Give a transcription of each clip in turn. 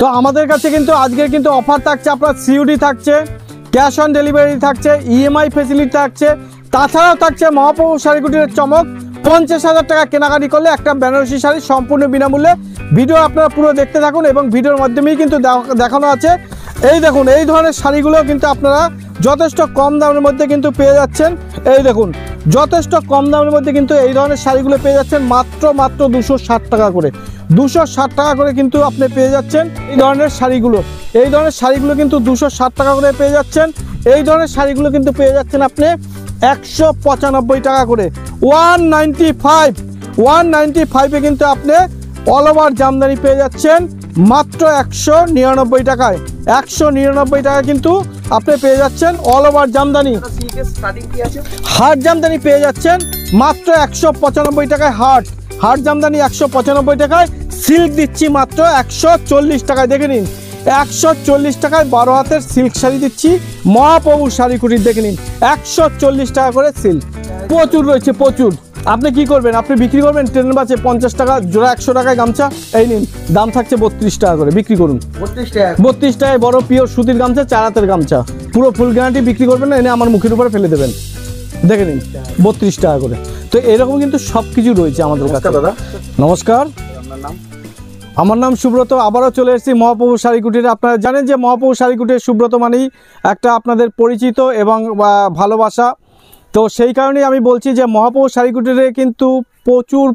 তো আমাদের কাছে কিন্তু আজকে কিন্তু অফার থাকছে, আপনার সিওডি থাকছে, ক্যাশ অন ডেলিভারি থাকছে, ইএমআই ফেসিলিটি থাকছে, তাছাড়াও থাকছে মহাপ্রভু শাড়িকুটির চমক। 50,000 টাকা কেনাকাটি করলে একটা বেনারসি শাড়ি সম্পূর্ণ বিনামূল্যে। ভিডিও আপনারা পুরো দেখতে থাকুন এবং ভিডিওর মাধ্যমেই কিন্তু দেখানো আছে। এই দেখুন, এই ধরনের শাড়িগুলো কিন্তু আপনারা যথেষ্ট কম দামের মধ্যে কিন্তু পেয়ে যাচ্ছেন। এই দেখুন, যথেষ্ট কম দামের মধ্যে কিন্তু এই ধরনের শাড়িগুলো পেয়ে যাচ্ছেন মাত্র 260 টাকা করে। 260 টাকা করে কিন্তু আপনি পেয়ে যাচ্ছেন এই ধরনের শাড়িগুলো। এই ধরনের শাড়িগুলো কিন্তু 260 টাকা করে পেয়ে যাচ্ছেন। এই ধরনের শাড়িগুলো কিন্তু পেয়ে যাচ্ছেন আপনি 195 টাকা করে। 195 কিন্তু আপনি অল ওভার জামদানি পেয়ে যাচ্ছেন মাত্র 199 টাকায়। 199 টাকা কিন্তু আপনি পেয়ে যাচ্ছেন all over Jamdani. Hard Jamdani পেয়ে যাচ্ছেন মাত্র 195 টাকায়। হার্ড জামদানি 195 টাকায়। সিল্ক দিচ্ছি মাত্র 140 টাকায়। দেখে নিন, 140 টাকায় 12 হাতের সিল্ক শাড়ি দিচ্ছি মহাপ্রভু শাড়িকুটির। দেখে নিন, 140 টাকা করে সিল্ক। প্রচুর রয়েছে, প্রচুর। আপনি কি করবেন? আপনি বিক্রি করবেন ট্রেন বাসে 50 টাকা জোড়া, 100 টাকায় গামছা। এই নিন, দাম থাকছে 32 টাকা করে, বিক্রি করুন। 32 টাকায় বড় পিওর সুতির গামছা, 4 হাতের গামছা, পুরো ফুল গ্যারান্টি। বিক্রি করবেন না, এনে আমার মুখের উপরে ফেলে দেবেন। দেখে নিন, 32 টাকা করে। তো এরকম কিন্তু সব কিছু রয়েছে আমাদের কাছে। দাদা নমস্কার, আমার নাম সুব্রত। আবারও চলে এসেছি মহাপ্রভু শাড়িকুটিরে। আপনারা জানেন যে মহাপ্রভু শাড়িকুটির সুব্রত মানেই একটা আপনাদের পরিচিত এবং ভালোবাসা। তো সেই কারণেই আমি বলছি যে মহাপ্রভু শাড়িকুটিরে কিন্তু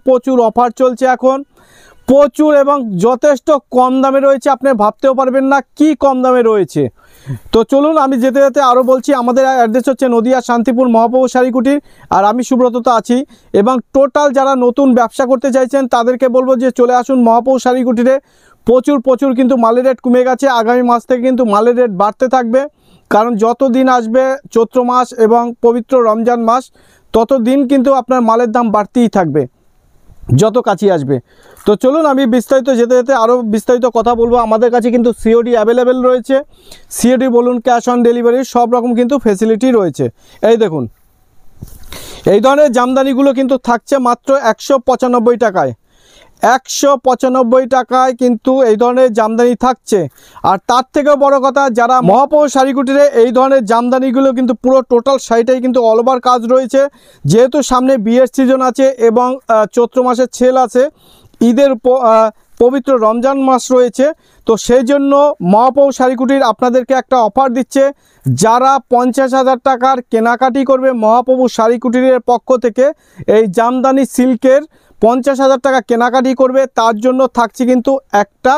প্রচুর অফার চলছে এখন, প্রচুর এবং যথেষ্ট কম দামে রয়েছে। আপনি ভাবতেও পারবেন না কি কম দামে রয়েছে। তো চলুন, আমি যেতে যেতে আরও বলছি। আমাদের অ্যাড্রেস হচ্ছে নদিয়া শান্তিপুর মহাপ্রভু শাড়িকুটির, আর আমি সুব্রত তো আছি। এবং টোটাল যারা নতুন ব্যবসা করতে চাইছেন তাদেরকে বলবো যে চলে আসুন মহাপ্রভু শাড়িকুটিরে। প্রচুর কিন্তু মালের রেট কমে গেছে। আগামী মাস থেকে কিন্তু মালের রেট বাড়তে থাকবে, কারণ যত দিন আসবে চৈত্র মাস এবং পবিত্র রমজান মাস, তত দিন কিন্তু আপনার মালের দাম বাড়তেই থাকবে যত কাছে আসবে। তো চলুন, আমি বিস্তারিত যেতে যেতে আরও বিস্তারিত কথা বলবো। আমাদের কাছে কিন্তু সিওডি অ্যাভেলেবেল রয়েছে। সিওডি বলুন, ক্যাশ অন ডেলিভারি, সব রকম কিন্তু ফেসিলিটি রয়েছে। এই দেখুন, এই ধরনের জামদানিগুলো কিন্তু থাকছে মাত্র 195 টাকায়। 195 টাকায় কিন্তু এই ধরনের জামদানি থাকছে। আর তার থেকেও বড় কথা, যারা মহাপ্রভু শাড়িকুটিরে এই ধরনের জামদানিগুলো কিন্তু পুরো টোটাল শাড়িটাই কিন্তু অল ওভার কাজ রয়েছে। যেহেতু সামনে বিয়ের সিজন আছে এবং চৈত্র মাসের সেল আছে, ঈদের পবিত্র রমজান মাস রয়েছে, তো সেই জন্য মহাপ্রভু শাড়িকুটির আপনাদেরকে একটা অফার দিচ্ছে। যারা 50,000 টাকার কেনাকাটি করবে মহাপ্রভু শাড়িকুটিরের পক্ষ থেকে, এই জামদানি সিল্কের 50,000 টাকা কেনাকাটি করবে, তার জন্য থাকছে কিন্তু একটা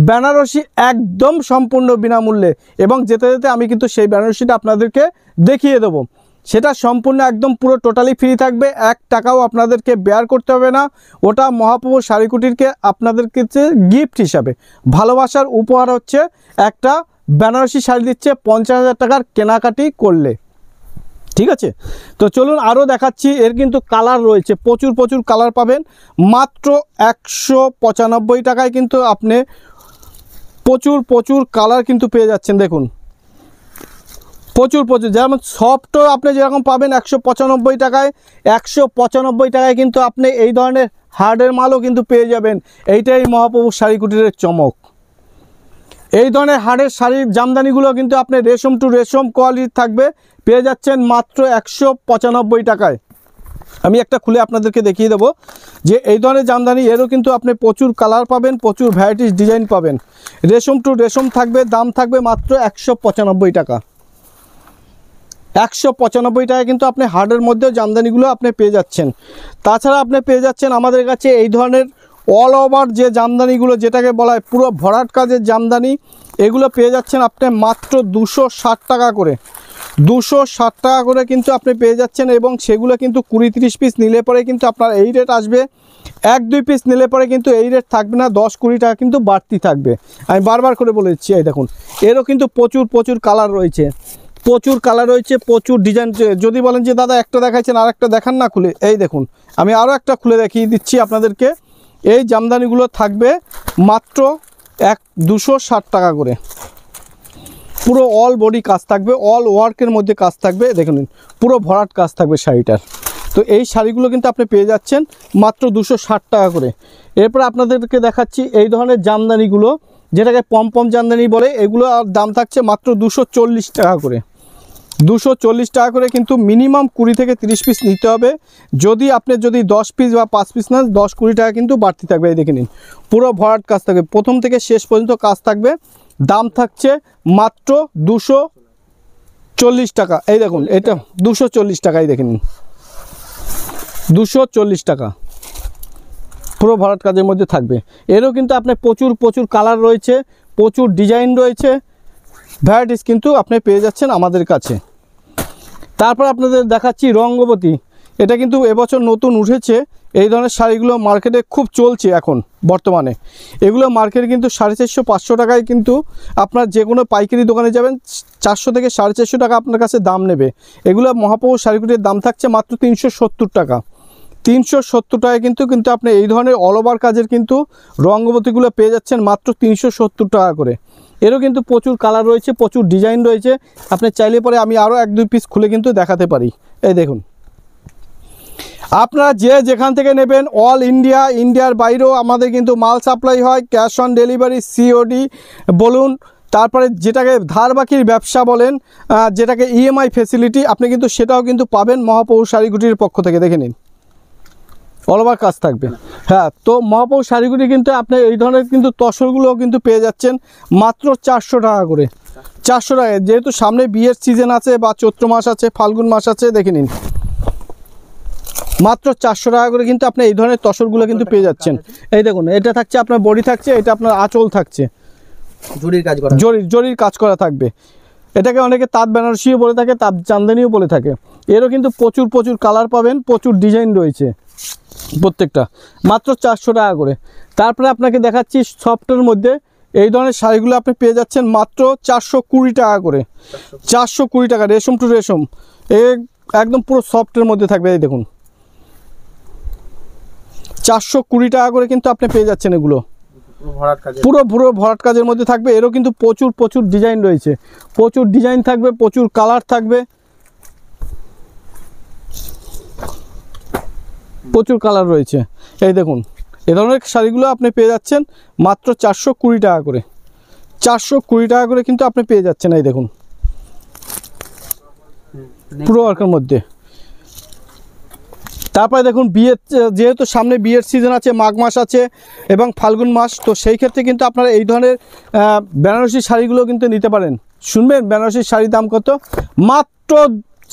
বেনারসি একদম সম্পূর্ণ বিনামূল্যে। এবং যেতে যেতে আমি কিন্তু সেই বেনারসিটা আপনাদেরকে দেখিয়ে দেবো। সেটা সম্পূর্ণ একদম পুরো টোটালি ফ্রি থাকবে, 1 টাকাও আপনাদেরকে বেয়ার করতে হবে না। ওটা মহাপ্রভু শাড়িকুটিরকে আপনাদের কাছে গিফট হিসাবে ভালোবাসার উপহার হচ্ছে একটা বেনারসি শাড়ি দিচ্ছে 50,000 টাকার কেনাকাটি করলে। ঠিক আছে, তো চলুন আরও দেখাচ্ছি। এর কিন্তু কালার রয়েছে, প্রচুর কালার পাবেন। মাত্র 195 টাকায় কিন্তু আপনি প্রচুর কালার কিন্তু পেয়ে যাচ্ছেন। দেখুন, প্রচুর যেমন সফটও আপনি যেরকম পাবেন 195 টাকায়, 195 টাকায় কিন্তু আপনি এই ধরনের হার্ডের মালও কিন্তু পেয়ে যাবেন। এইটাই মহাপ্রভু শাড়িকুটিরের চমক। এই ধরনের হার্ডের শাড়ির জামদানিগুলো কিন্তু আপনি রেশম টু রেশম কোয়ালিটি থাকবে, পেয়ে যাচ্ছেন মাত্র 195 টাকায়। আমি একটা খুলে আপনাদেরকে দেখিয়ে দেবো যে এই ধরনের জামদানি, এরও কিন্তু আপনি প্রচুর কালার পাবেন, প্রচুর ভ্যারাইটিস ডিজাইন পাবেন। রেশম টু রেশম থাকবে, দাম থাকবে মাত্র 195 টাকা। 195 টাকায় কিন্তু আপনি হার্ডের মধ্যেও জামদানিগুলো আপনি পেয়ে যাচ্ছেন। তাছাড়া আপনি পেয়ে যাচ্ছেন আমাদের কাছে এই ধরনের অল ওভার যে জামদানিগুলো, যেটাকে বলা হয় পুরো ভরাট কাজের জামদানি, এগুলো পেয়ে যাচ্ছেন আপনি মাত্র 260 টাকা করে। 260 টাকা করে কিন্তু আপনি পেয়ে যাচ্ছেন। এবং সেগুলো কিন্তু 20-30 পিস নিলে পরে কিন্তু আপনার এই রেট আসবে। 1-2 পিস নিলে পরে কিন্তু এই রেট থাকবে না, 10-20 টাকা কিন্তু বাড়তি থাকবে। আমি বারবার করে বলে দিচ্ছি। এই দেখুন, এরও কিন্তু প্রচুর কালার রয়েছে, প্রচুর ডিজাইন। যদি বলেন যে দাদা একটা দেখাচ্ছেন আর একটা দেখান না খুলে, এই দেখুন আমি আরও একটা খুলে দেখিয়ে দিচ্ছি আপনাদেরকে। এই জামদানিগুলো থাকবে মাত্র 260 টাকা করে। পুরো অল বডি কাজ থাকবে, অল ওয়ার্কের মধ্যে কাজ থাকবে। দেখুন, পুরো ভরাট কাজ থাকবে শাড়িটার। তো এই শাড়িগুলো কিন্তু আপনি পেয়ে যাচ্ছেন মাত্র 260 টাকা করে। এরপর আপনাদেরকে দেখাচ্ছি এই ধরনের জামদানিগুলো। যেটাকে পম জামদানি বলে, এগুলো আর দাম থাকছে মাত্র 240 টাকা করে। 240 টাকা করে, কিন্তু মিনিমাম 20 থেকে 30 পিস নিতে হবে। যদি আপনি 10 পিস বা 5 পিস নেন, 10-20 টাকা কিন্তু বাড়তি থাকবে। এই দেখে নিন, পুরো ভরাট কাজ থাকবে, প্রথম থেকে শেষ পর্যন্ত কাজ থাকবে। দাম থাকছে মাত্র 240 টাকা। এই দেখুন, এটা 240 টাকাই দেখে নিন, 240 টাকা পুরো ভরাট কাজের মধ্যে থাকবে। এরও কিন্তু আপনার প্রচুর কালার রয়েছে, প্রচুর ডিজাইন রয়েছে, ভ্যারাইটিস কিন্তু আপনি পেয়ে যাচ্ছেন আমাদের কাছে। তারপর আপনাদের দেখাচ্ছি রঙ্গবতী। এটা কিন্তু এবছর নতুন উঠেছে। এই ধরনের শাড়িগুলো মার্কেটে খুব চলছে এখন বর্তমানে। এগুলো মার্কেটে কিন্তু 450-500 টাকায়, কিন্তু আপনার যে কোনো পাইকারি দোকানে যাবেন 400 থেকে 450 টাকা আপনার কাছে দাম নেবে। এগুলো মহাপ্রভু শাড়িগুলির দাম থাকছে মাত্র 370 টাকা। 370 টাকায় কিন্তু আপনি এই ধরনের অল ওভার কাজের কিন্তু রঙ্গবতীগুলো পেয়ে যাচ্ছেন মাত্র 370 টাকা করে। এরও কিন্তু প্রচুর কালার রয়েছে, প্রচুর ডিজাইন রয়েছে। আপনি চাইলে পরে আমি আরও 1-2 পিস খুলে কিন্তু দেখাতে পারি। এই দেখুন, আপনারা যে যেখান থেকে নেবেন, অল ইন্ডিয়া, ইন্ডিয়ার বাইরেও আমাদের কিন্তু মাল সাপ্লাই হয়। ক্যাশ অন ডেলিভারি, সিওডি বলুন, তারপরে যেটাকে ধার বাকির ব্যবসা বলেন, যেটাকে ইএমআই ফেসিলিটি, আপনি কিন্তু সেটাও কিন্তু পাবেন মহাপ্রভু শাড়িগুটির পক্ষ থেকে। দেখে নিন, অল ওভার কাজ থাকবে। হ্যাঁ, তো মহাপ্রভু শাড়িগুলি কিন্তু আপনি এই ধরনের কিন্তু তসরগুলোও কিন্তু পেয়ে যাচ্ছেন মাত্র 400 টাকা করে। 400 টাকায়, যেহেতু সামনে বিয়ের সিজন আছে বা চৈত্র মাস আছে, ফাল্গুন মাস আছে, দেখে নিন মাত্র 400 টাকা করে কিন্তু আপনি এই ধরনের তসরগুলো কিন্তু পেয়ে যাচ্ছেন। এই দেখুন, এটা থাকছে আপনার বডি থাকছে, এটা আপনার আঁচল থাকছে, জরির কাজ করা থাকবে। এটাকে অনেকে তাঁত বেনারসিও বলে থাকে, তাঁত জামদানিও বলে থাকে। এরও কিন্তু প্রচুর কালার পাবেন, প্রচুর ডিজাইন রয়েছে প্রত্যেকটা, মাত্র 400 টাকা করে। তারপরে আপনাকে দেখাচ্ছি সফটের মধ্যে এই ধরনের শাড়িগুলো আপনি পেয়ে যাচ্ছেন মাত্র 420 টাকা করে। 420 টাকা, রেশম টু রেশম, একদম পুরো সফটের মধ্যে থাকবে। এই দেখুন, 420 টাকা করে কিন্তু আপনি পেয়ে যাচ্ছেন। এগুলো পুরো ভরাট কাজের মধ্যে থাকবে। এরও কিন্তু প্রচুর ডিজাইন রয়েছে, প্রচুর ডিজাইন থাকবে, প্রচুর কালার থাকবে, প্রচুর কালার রয়েছে। এই দেখুন, এ ধরনের শাড়িগুলো আপনি পেয়ে যাচ্ছেন মাত্র 420 টাকা করে। 420 টাকা করে কিন্তু আপনি পেয়ে যাচ্ছেন। এই দেখুন, পুরো ওয়ার্কের মধ্যে। তারপরে দেখুন, যেহেতু সামনে বিয়ের সিজন আছে, মাঘ মাস আছে এবং ফাল্গুন মাস, তো সেই ক্ষেত্রে কিন্তু আপনারা এই ধরনের বেনারসি শাড়িগুলো কিন্তু নিতে পারেন। শুনবেন বেনারসি শাড়ির দাম কত? মাত্র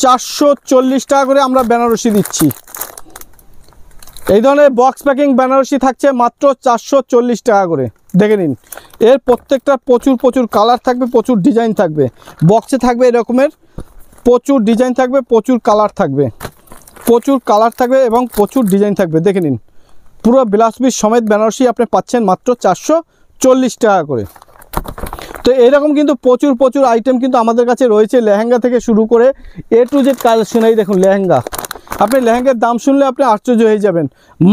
440 টাকা করে আমরা বেনারসি দিচ্ছি। এই ধরনের বক্স প্যাকিং বেনারসি থাকছে মাত্র 440 টাকা করে। দেখে নিন, এর প্রত্যেকটা প্রচুর কালার থাকবে, প্রচুর ডিজাইন থাকবে। বক্সে থাকবে এরকমের প্রচুর ডিজাইন থাকবে, প্রচুর কালার থাকবে এবং প্রচুর ডিজাইন থাকবে। দেখে নিন, পুরো ব্লাউজ পিস সমেত বেনারসি আপনি পাচ্ছেন মাত্র 440 টাকা করে। তো এরকম কিন্তু প্রচুর আইটেম কিন্তু আমাদের কাছে রয়েছে, লেহেঙ্গা থেকে শুরু করে A to Z কালেকশন। এই দেখুন লেহেঙ্গা, আপনি লেহেঙ্গার দাম শুনলে আপনি আশ্চর্য হয়ে যাবেন।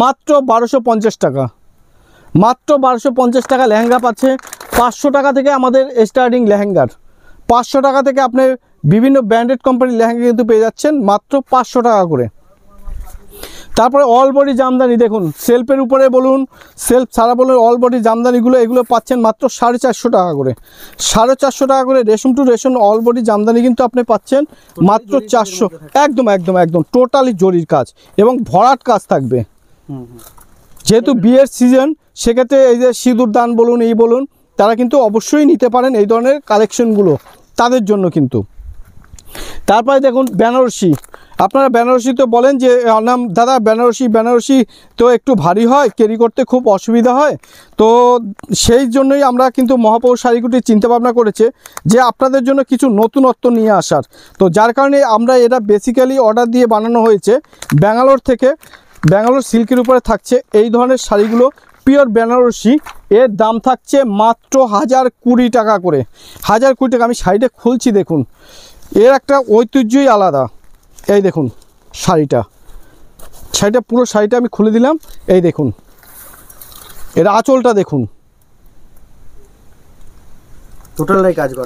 মাত্র 1250 টাকা, মাত্র 1250 টাকা লেহেঙ্গা পাচ্ছে। 500 টাকা থেকে আমাদের স্টার্টিং লেহেঙ্গার, 500 টাকা থেকে আপনি বিভিন্ন ব্র্যান্ডেড কোম্পানির লেহেঙ্গা কিন্তু পেয়ে যাচ্ছেন মাত্র 500 টাকা করে। তারপরে অল বডি জামদানি দেখুন, সেলফের উপরে বলুন, সেলফ ছাড়া বলুন, অল বডি জামদানিগুলো এগুলো পাচ্ছেন মাত্র 450 টাকা করে। 450 টাকা করে রেশম টু রেশম অল বডি জামদানি কিন্তু আপনি পাচ্ছেন মাত্র 400। একদম টোটালি জরির কাজ এবং ভরাট কাজ থাকবে। যেহেতু বিয়ের সিজন, সেক্ষেত্রে এই যে সিঁদুর দান বলুন, এই বলুন, তারা কিন্তু অবশ্যই নিতে পারেন এই ধরনের কালেকশনগুলো তাদের জন্য কিন্তু। তারপরে দেখুন বেনারসি, আপনারা বেনারসি তো বলেন যে নাম দাদা বেনারসি তো একটু ভারী হয়, ক্যারি করতে খুব অসুবিধা হয়। তো সেই জন্যই আমরা কিন্তু মহাপ্রভু শাড়িগুটি চিন্তা ভাবনা করেছে যে আপনাদের জন্য কিছু নতুনত্ব নিয়ে আসার। তো যার কারণে আমরা এটা বেসিক্যালি অর্ডার দিয়ে বানানো হয়েছে ব্যাঙ্গালোর থেকে। ব্যাঙ্গালোর সিল্কের উপরে থাকছে এই ধরনের শাড়িগুলো, পিওর বেনারসি। এর দাম থাকছে মাত্র 1020 টাকা করে। 1020 টাকা। আমি শাড়িটা খুলছি, দেখুন এর একটা ঐতিহ্যই আলাদা। এই দেখুন শাড়িটা পুরো শাড়িটা আমি খুলে দিলাম। এই দেখুন, এর আঁচলটা দেখুন,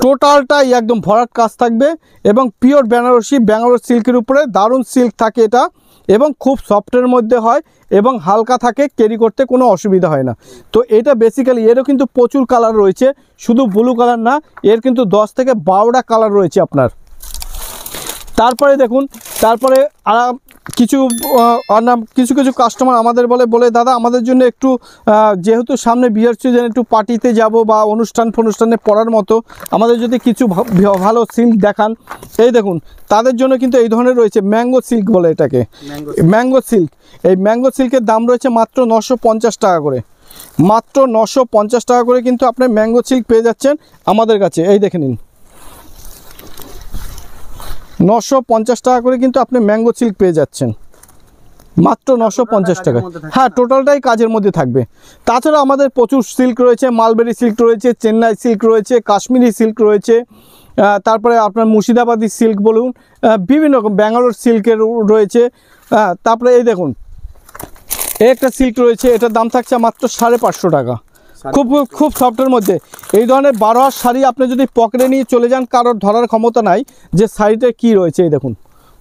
টোটালটাই একদম ভরাট কাজ থাকবে এবং পিওর বেনারসি, ব্যাঙ্গালোর সিল্কের উপরে দারুণ সিল্ক থাকে এটা। এবং খুব সফটের মধ্যে হয় এবং হালকা থাকে, ক্যারি করতে কোনো অসুবিধা হয় না। তো এটা বেসিক্যালি এরও কিন্তু প্রচুর কালার রয়েছে, শুধু ব্লু কালার না, এর কিন্তু 10 থেকে 12টা কালার রয়েছে আপনার। তারপরে দেখুন, তারপরে কিছু কিছু কাস্টমার আমাদের বলে দাদা আমাদের জন্য একটু যেহেতু সামনে বিয়ার সিজন, একটু পার্টিতে যাব বা অনুষ্ঠানে পরার মতো আমাদের যদি কিছু ভালো সিল্ক দেখান। এই দেখুন, তাদের জন্য কিন্তু এই ধরনের রয়েছে ম্যাঙ্গো সিল্ক বলে এটাকে, ম্যাঙ্গো সিল্ক। এই ম্যাঙ্গো সিল্কের দাম রয়েছে মাত্র 950 টাকা করে, মাত্র 950 টাকা করে কিন্তু আপনি ম্যাঙ্গো সিল্ক পেয়ে যাচ্ছেন আমাদের কাছে। এই দেখে নিন, 950 টাকা করে কিন্তু আপনি ম্যাঙ্গো সিল্ক পেয়ে যাচ্ছেন, মাত্র 950 টাকা। হ্যাঁ, টোটালটাই কাজের মধ্যে থাকবে। তাছাড়া আমাদের প্রচুর সিল্ক রয়েছে, মালবেরি সিল্ক রয়েছে, চেন্নাই সিল্ক রয়েছে, কাশ্মীরি সিল্ক রয়েছে, তারপরে আপনার মুর্শিদাবাদী সিল্ক বলুন, বিভিন্ন রকম ব্যাঙ্গালোর সিল্কের রয়েছে। তারপরে এই দেখুন, একটা সিল্ক রয়েছে, এটার দাম থাকছে মাত্র 550 টাকা, খুব সফটের মধ্যে। এই ধরনের 12 হাত শাড়ি আপনি যদি পকেটে নিয়ে চলে যান, কারোর ধরার ক্ষমতা নাই যে শাড়িটা কি রয়েছে। এই দেখুন,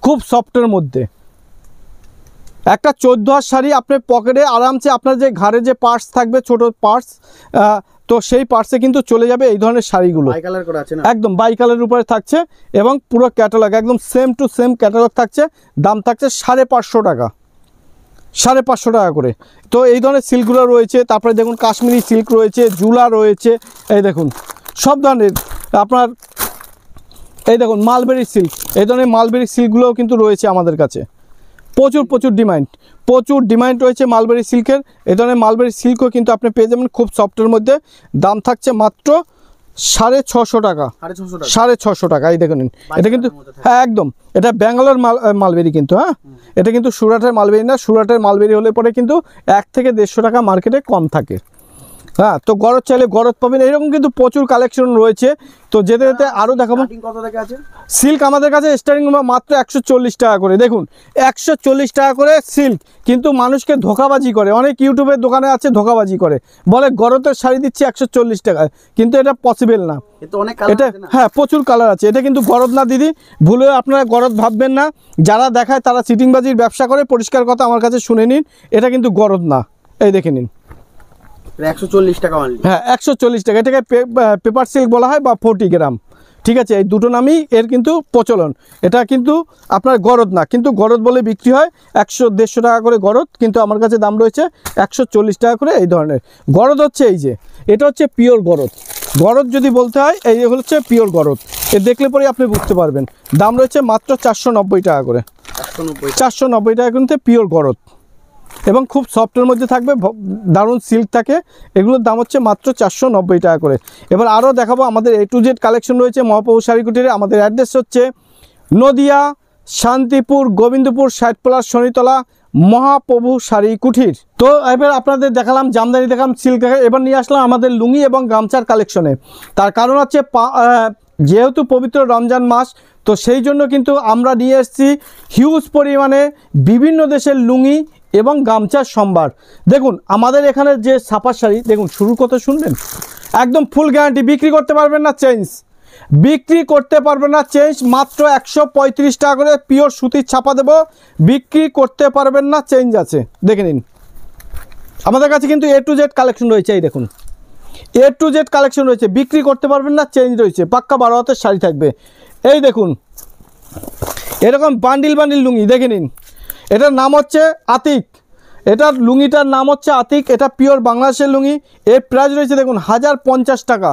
খুব সফটের মধ্যে একটা 14 হাত শাড়ি আপনি পকেটে আরামসে, আপনার যে ঘাড়ে যে পার্স থাকবে, ছোট পার্স, তো সেই পার্সে কিন্তু চলে যাবে এই ধরনের শাড়িগুলো। একদম বাই কালারের উপরে থাকছে এবং পুরো ক্যাটালগ একদম সেম টু সেম ক্যাটালগ থাকছে। দাম থাকছে 550 টাকা, 550 টাকা করে। তো এই ধরনের সিল্কগুলো রয়েছে। তারপরে দেখুন কাশ্মীরি সিল্ক রয়েছে, জুলা রয়েছে, এই দেখুন সব ধরনের আপনার। এই দেখুন মালবেরি সিল্ক, এই ধরনের মালবেরি সিল্কগুলোও কিন্তু রয়েছে আমাদের কাছে। প্রচুর ডিমান্ড রয়েছে মালবেরি সিল্কের। এই ধরনের মালবেরি সিল্কও কিন্তু আপনি পেয়ে যাবেন খুব সফটের মধ্যে। দাম থাকছে মাত্র 650 টাকা, 650 টাকা। এই দেখুন, এটা কিন্তু হ্যাঁ একদম, এটা ব্যাঙ্গালোর মালবেরি কিন্তু। হ্যাঁ, এটা কিন্তু সুরাটের মালবেরি না। সুরাটের মালবেরি হলে পরে কিন্তু 1 থেকে 150 টাকা মার্কেটে কম থাকে। হ্যাঁ, তো গরদ চাইলে গরদ পাবেন। এরকম কিন্তু প্রচুর কালেকশন রয়েছে। তো যেতে যেতে আরও দেখাবো। সিল্ক আমাদের কাছে স্টার্টিং মাত্র 140 টাকা করে। দেখুন 140 টাকা করে সিল্ক, কিন্তু মানুষকে ধোকাবাজি করে। অনেক ইউটিউবের দোকানে আছে ধোকাবাজি করে, বলে গরদের শাড়ি দিচ্ছি 140 টাকায়, কিন্তু এটা পসিবল না। এটা হ্যাঁ প্রচুর কালার আছে। এটা কিন্তু গরদ না দিদি, ভুলে আপনারা গরদ ভাববেন না। যারা দেখায় তারা চিটিংবাজির ব্যবসা করে, পরিষ্কার কথা আমার কাছে শুনে নিন, এটা কিন্তু গরদ না। এই দেখে নিন, 140 টাকা অনলি। হ্যাঁ 140 টাকা। এটাকে পেপার সিল্ক বলা হয় বা 40 গ্রাম, ঠিক আছে। এই দুটো নামই এর কিন্তু প্রচলন। এটা কিন্তু আপনার গরদ না, কিন্তু গরদ বলে বিক্রি হয় 100-150 টাকা করে গরদ, কিন্তু আমার কাছে দাম রয়েছে 140 টাকা করে। এই ধরনের গরদ হচ্ছে এই যে, এটা হচ্ছে পিওর গরদ। গরদ যদি বলতে হয়, এই হচ্ছে পিওর গরদ। এ দেখলে পরে আপনি বুঝতে পারবেন। দাম রয়েছে মাত্র 490 টাকা করে, 490 টাকা কিন্তু পিওর গরদ, এবং খুব সফটের মধ্যে থাকবে, দারুণ সিল্ক থাকে। এগুলোর দাম হচ্ছে মাত্র 490 টাকা করে। এবার আরও দেখাবো, আমাদের A to Z কালেকশন রয়েছে মহাপ্রভু শাড়ি কুটিরে। আমাদের অ্যাড্রেস হচ্ছে নদিয়া, শান্তিপুর, গোবিন্দপুর, 60+ শনিতলা, মহাপ্রভু শাড়ি কুঠির। তো এবার আপনাদের দেখালাম জামদানি, দেখালাম সিল্ক, এবার নিয়ে আসলাম আমাদের লুঙ্গি এবং গামছার কালেকশনে। তার কারণ হচ্ছে যেহেতু পবিত্র রমজান মাস, তো সেই জন্য কিন্তু আমরা নিয়ে এসেছি হিউজ পরিমাণে বিভিন্ন দেশের লুঙ্গি এবং গামছার সম্ভার। দেখুন আমাদের এখানে যে ছাপার শাড়ি, দেখুন শুরু করতে শুনবেন, একদম ফুল গ্যারান্টি। বিক্রি করতে পারবেন না চেঞ্জ, বিক্রি করতে পারবেন না চেঞ্জ। মাত্র 135 টাকা করে পিওর সুতির ছাপা দেবো, বিক্রি করতে পারবেন না চেঞ্জ আছে। দেখে নিন, আমাদের কাছে কিন্তু A to Z কালেকশন রয়েছে। এই দেখুন A to Z কালেকশন রয়েছে, বিক্রি করতে পারবেন না চেঞ্জ রয়েছে, পাক্কা 12 হাতের শাড়ি থাকবে। এই দেখুন এরকম বান্ডিল লুঙ্গি, দেখে নিন। এটার নাম হচ্ছে আতিক, এটার লুঙ্গিটার নাম হচ্ছে আতিক। এটা পিওর বাংলাদেশের লুঙ্গি। এর প্রাইস রয়েছে দেখুন 1050 টাকা,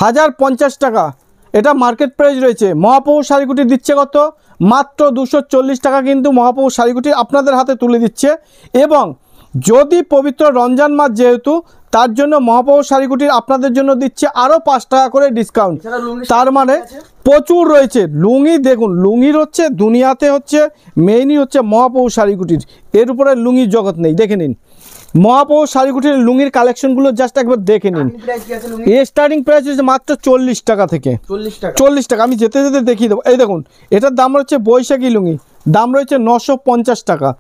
1050 টাকা। এটা মার্কেট প্রাইস রয়েছে। মহাপ্রভু শাড়িকুটি দিচ্ছে কত? মাত্র 240 টাকা কিন্তু মহাপ্রভু শাড়িকুটি আপনাদের হাতে তুলে দিচ্ছে। এবং যদি পবিত্র রমজান মাস যেহেতু, তার জন্য মহাপ্রভু শাড়িকুটির আপনাদের জন্য দিচ্ছে আরও 5 টাকা করে ডিসকাউন্ট। তার মানে প্রচুর রয়েছে লুঙ্গি। দেখুন লুঙ্গির হচ্ছে দুনিয়াতে হচ্ছে মেইনই হচ্ছে মহাপ্রভু শাড়িকুটির, এর উপরে লুঙ্গির জগৎ নেই। দেখে নিন মহাপ্রভু শাড়িকুটির লুঙ্গির কালেকশনগুলো জাস্ট একবার দেখে নিন। এর স্টার্টিং প্রাইস হচ্ছে মাত্র 40 টাকা থেকে, 40 টাকা। আমি যেতে যেতে দেখিয়ে দেবো। এই দেখুন এটার দাম রয়েছে বৈশাখী লুঙ্গি, দাম রয়েছে 950 টাকা।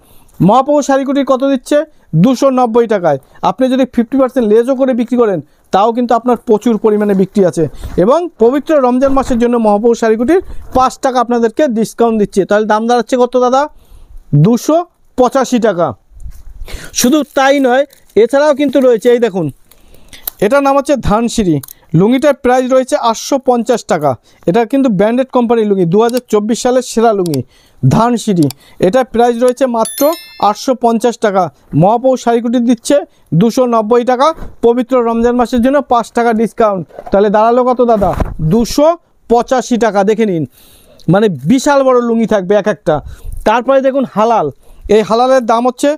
মহাপ্রভু শাড়িকুটির কত দিচ্ছে? 290 টাকায়। আপনি যদি 50% লেজও করে বিক্রি করেন, তাও কিন্তু আপনার প্রচুর পরিমাণে বিক্রি আছে। এবং পবিত্র রমজান মাসের জন্য মহাপ্রভু শাড়িকুটির 5 টাকা আপনাদেরকে ডিসকাউন্ট দিচ্ছে। তাহলে দাম দাঁড়াচ্ছে কত দাদা? 85 টাকা। শুধু তাই নয়, এছাড়াও কিন্তু রয়েছে এই দেখুন, এটার নাম হচ্ছে ধানসিঁড়ি। লুঙ্গিটার প্রাইস রয়েছে 850 টাকা। এটা কিন্তু ব্র্যান্ডেড কোম্পানির লুঙ্গি, 2024 সালের সেরা লুঙ্গি ধানসিঁড়ি। এটার প্রাইস রয়েছে মাত্র 850 টাকা। মহাপৌর শাড়িকুটি দিচ্ছে 290 টাকা। পবিত্র রমজান মাসের জন্য 5 টাকা ডিসকাউন্ট। তাহলে দাঁড়ালো কত দাদা? 285 টাকা। দেখে নিন, মানে বিশাল বড় লুঙ্গি থাকবে এক একটা। তারপরে দেখুন হালাল, এই হালালের দাম হচ্ছে,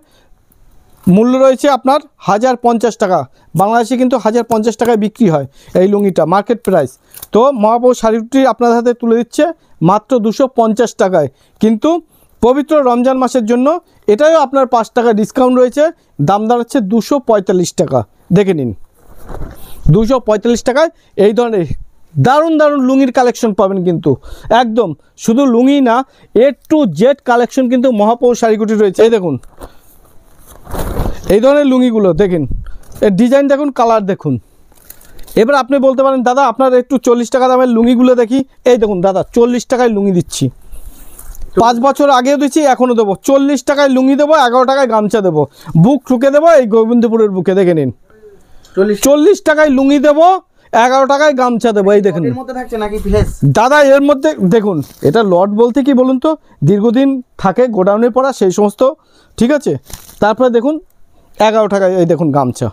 মূল্য রয়েছে আপনার 1050 টাকা। বাংলাদেশে কিন্তু 1050 টাকায় বিক্রি হয় এই লুঙ্গিটা, মার্কেট প্রাইস। তো মহাপৌর শাড়িটি আপনাদের হাতে তুলে দিচ্ছে মাত্র 250 টাকায়। কিন্তু পবিত্র রমজান মাসের জন্য এটাও আপনার 5 টাকা ডিসকাউন্ট রয়েছে, দাম দাঁড়াচ্ছে 245 টাকা। দেখে নিন, 245 টাকায় এই ধরনের দারুণ দারুণ লুঙ্গির কালেকশন পাবেন কিন্তু একদম। শুধু লুঙ্গি না, A to Z কালেকশন কিন্তু মহাপৌর শাড়িকুটি রয়েছে। এই দেখুন, এই ধরনের লুঙ্গিগুলো দেখেন, এর ডিজাইন দেখুন, কালার দেখুন। এবার আপনি বলতে পারেন দাদা আপনার একটু 40 টাকা দামের লুঙ্গিগুলো দেখি। এই দেখুন দাদা, 40 টাকায় লুঙ্গি দিচ্ছি। 5 বছর আগেও দিচ্ছি, এখনও দেবো। 40 টাকায় লুঙ্গি দেবো, 11 টাকায় গামছা দেবো, বুক ঠুকে দেবো এই গোবিন্দপুরের বুকে। দেখে নিন, 40 টাকায় লুঙ্গি দেবো, 11 টাকায় গামছা দেবো। এই দেখুন দাদা, এর মধ্যে দেখুন, এটা লট বলতে কি বলুন তো, দীর্ঘদিন থাকে গোডাউনে পড়া সেই সমস্ত, ঠিক আছে। তারপরে দেখুন 11 টাকায় এই দেখুন গামছা,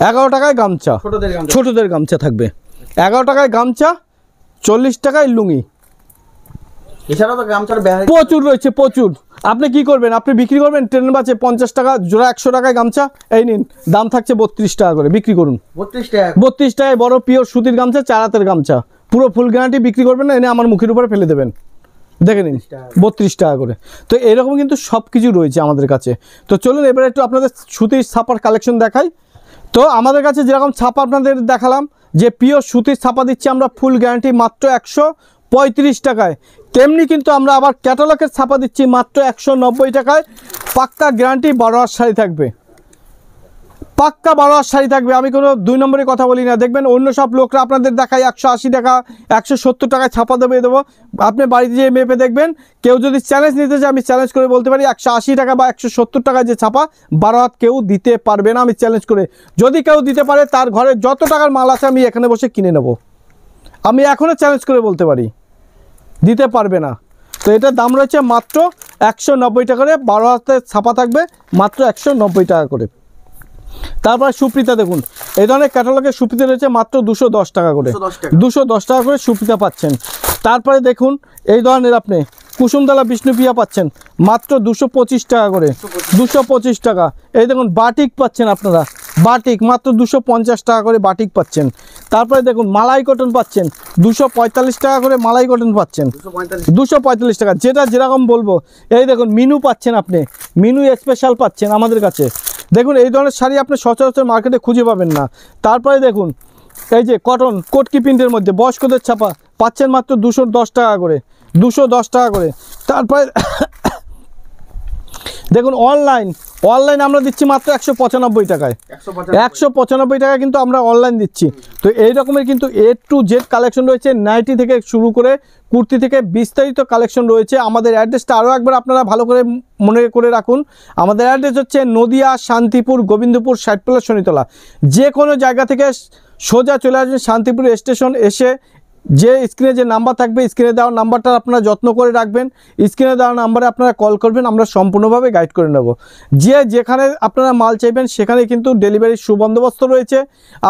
11 টাকায় গামছা, ছোটদের গামছা থাকবে 11 টাকায় গামছা, 40 টাকায় লুঙ্গি। এছাড়াও তো গামছার প্রচুর রয়েছে, প্রচুর। আপনি কি করবেন? আপনি বিক্রি করবেন ট্রেন বাসে 50 টাকা জোড়া, 100 টাকায় গামছা। এই নিন, দাম থাকছে 32 টাকা করে, বিক্রি করুন 32 টাকায়। বড় পিওর সুতির গামছা, 4 হাতের গামছা, পুরো ফুল গ্যারান্টি। বিক্রি করবেন না, এনে আমার মুখের উপরে ফেলে দেবেন। দেখে নিন, 32 টাকা করে। তো এরকম কিন্তু সব কিছু রয়েছে আমাদের কাছে। তো চলুন এবার একটু আপনাদের সুতির ছাপার কালেকশন দেখাই। তো আমাদের কাছে যেরকম ছাপা আপনাদের দেখালাম, যে পিওর সুতির ছাপা দিচ্ছি আমরা ফুল গ্যারান্টি মাত্র 135 টাকায়, তেমনি কিন্তু আমরা আবার ক্যাটালগের ছাপা দিচ্ছি মাত্র 190 টাকায়। পাক্কা গ্যারান্টি 12 হাত শাড়ি থাকবে, পাক্কা 12 হাত শাড়ি থাকবে। আমি কোনো 2 নম্বরে কথা বলি না। দেখবেন অন্য সব লোকরা আপনাদের দেখায় 180 টাকা, 170 টাকায় ছাপা দেবো। আপনি বাড়িতে যেয়ে মেপে দেখবেন। কেউ যদি চ্যালেঞ্জ নিতে চায়, আমি চ্যালেঞ্জ করে বলতে পারি 180 টাকা বা 170 টাকা যে ছাপা 12 হাত কেউ দিতে পারবে না। আমি চ্যালেঞ্জ করে, যদি কেউ দিতে পারে তার ঘরে যত টাকার মাল আছে আমি এখানে বসে কিনে নেব। আমি এখনও চ্যালেঞ্জ করে বলতে পারি, দিতে পারবে না। তো এটার দাম রয়েছে মাত্র 190 টাকা করে, 12 হাতের ছাপা থাকবে মাত্র 190 টাকা করে। তারপরে সুপ্রিতা দেখুন, এই ধরনের ক্যাটালগের সুপ্রিতা রয়েছে মাত্র 210 টাকা করে, 210 টাকা করে সুপ্রিতা পাচ্ছেন। তারপরে দেখুন এই ধরনের আপনি কুসুমতলা বিষ্ণুপ্রিয়া পাচ্ছেন মাত্র 225 টাকা করে, 225 টাকা। এই দেখুন বাটিক পাচ্ছেন আপনারা, বাটিক মাত্র 250 টাকা করে বাটিক পাচ্ছেন। তারপরে দেখুন মালাই কটন পাচ্ছেন 245 টাকা করে, মালাই কটন পাচ্ছেন 245 টাকা, যেটা যেরকম বলবো। এই দেখুন মিনু পাচ্ছেন, আপনি মিনু স্পেশাল পাচ্ছেন আমাদের কাছে। দেখুন এই ধরনের শাড়ি আপনি সচরাচর মার্কেটে খুঁজে পাবেন না। তারপরে দেখুন এই যে কটন কোটকি প্রিন্টের মধ্যে বয়স্কদের ছাপা পাচ্ছেন মাত্র 210 টাকা করে, 210 টাকা করে। তারপরে দেখুন অনলাইন আমরা দিচ্ছি মাত্র 195 টাকায়, 195 টাকা কিন্তু আমরা অনলাইন দিচ্ছি। তো এই রকমের কিন্তু A to Z কালেকশন রয়েছে, নাইটি থেকে শুরু করে কুর্তি থেকে বিস্তারিত কালেকশন রয়েছে। আমাদের অ্যাড্রেসটা আরও একবার আপনারা ভালো করে মনে করে রাখুন। আমাদের অ্যাড্রেস হচ্ছে নদিয়া, শান্তিপুর, গোবিন্দপুর, ষাটপালা, শনিতলা। যে কোনো জায়গা থেকে সোজা চলে আসবেন শান্তিপুর স্টেশন, এসে যে স্ক্রিনে যে নাম্বার থাকবে, স্ক্রিনে দেওয়া নাম্বারটা আপনারা যত্ন করে রাখবেন। স্ক্রিনে দেওয়া নাম্বারে আপনারা কল করবেন, আমরা সম্পূর্ণভাবে গাইড করে নেব। যে যেখানে আপনারা মাল চাইবেন সেখানে কিন্তু ডেলিভারির সুবন্দোবস্ত রয়েছে।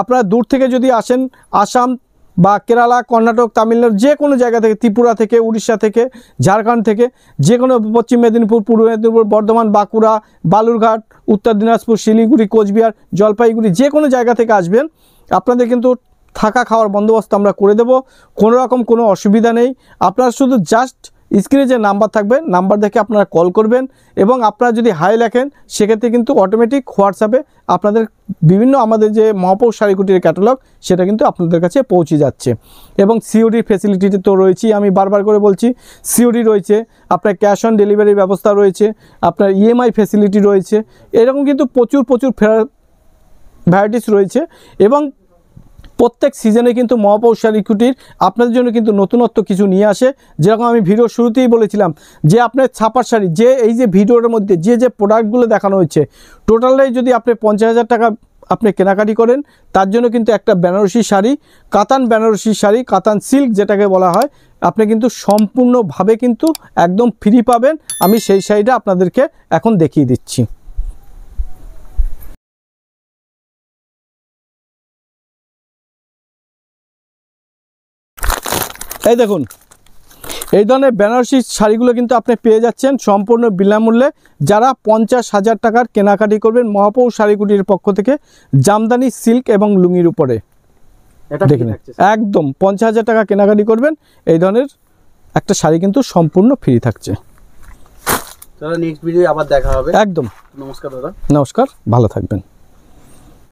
আপনারা দূর থেকে যদি আসেন, আসাম বা কেরালা, কর্ণাটক, তামিলনাড়ু, যে কোনো জায়গা থেকে, ত্রিপুরা থেকে, উড়িষ্যা থেকে, ঝাড়খণ্ড থেকে, যে কোনো পশ্চিম মেদিনীপুর, পূর্ব মেদিনীপুর, বর্ধমান, বাঁকুড়া, বালুরঘাট, উত্তর দিনাজপুর, শিলিগুড়ি, কোচবিহার, জলপাইগুড়ি, যে কোনো জায়গা থেকে আসবেন, আপনাদের কিন্তু থাকা খাওয়ার বন্দোবস্ত আমরা করে দেব। কোনো রকম কোনো অসুবিধা নেই। আপনারা শুধু জাস্ট স্ক্রিনে যে নাম্বার থাকবে, নাম্বার দেখে আপনারা কল করবেন, এবং আপনারা যদি হাই লেখেন সেক্ষেত্রে কিন্তু অটোমেটিক হোয়াটসঅ্যাপে আপনাদের বিভিন্ন আমাদের যে মহাপৌর শাড়িকুটির ক্যাটালগ সেটা কিন্তু আপনাদের কাছে পৌঁছে যাচ্ছে। এবং সিওডির ফেসিলিটি তো রয়েছেই, আমি বারবার করে বলছি, সিওডি রয়েছে, আপনার ক্যাশ অন ডেলিভারির ব্যবস্থা রয়েছে, আপনার EMI ফেসিলিটি রয়েছে। এরকম কিন্তু প্রচুর ভ্যারাইটিস রয়েছে। এবং প্রত্যেক সিজনে কিন্তু মহাপৌর শাড়ি কুটির আপনাদের জন্য কিন্তু নতুনত্ব কিছু নিয়ে আসে। যেরকম আমি ভিডিও শুরুতেই বলেছিলাম যে আপনার ছাপার শাড়ি, যে এই যে ভিডিওর মধ্যে যে প্রোডাক্টগুলো দেখানো হয়েছে টোটালটাই যদি আপনি 50,000 টাকা আপনি কেনাকাটি করেন, তার জন্য কিন্তু একটা বেনারসি শাড়ি, কাতান বেনারসি শাড়ি, কাতান সিল্ক যেটাকে বলা হয়, আপনি কিন্তু সম্পূর্ণভাবে কিন্তু একদম ফ্রি পাবেন। আমি সেই শাড়িটা আপনাদেরকে এখন দেখিয়ে দিচ্ছি। এই দেখুন, এই ধরনের বেনারসি শাড়িগুলো কিন্তু আপনি পেয়ে যাচ্ছেন সম্পূর্ণ বিনামূল্যে। যারা 50,000 টাকার কেনাকাটি করবেন মহাপৌর শাড়ি কুটির পক্ষ থেকে জামদানি সিল্ক এবং লুঙ্গির উপরে, এটা দেখে নিন, একদম 50,000 টাকা কেনাকাটি করবেন এই ধরনের একটা শাড়ি কিন্তু সম্পূর্ণ ফ্রি থাকছে। চলো নেক্সট ভিডিও আবার দেখা হবে। একদম। নমস্কার দাদা। নমস্কার, ভালো থাকবেন।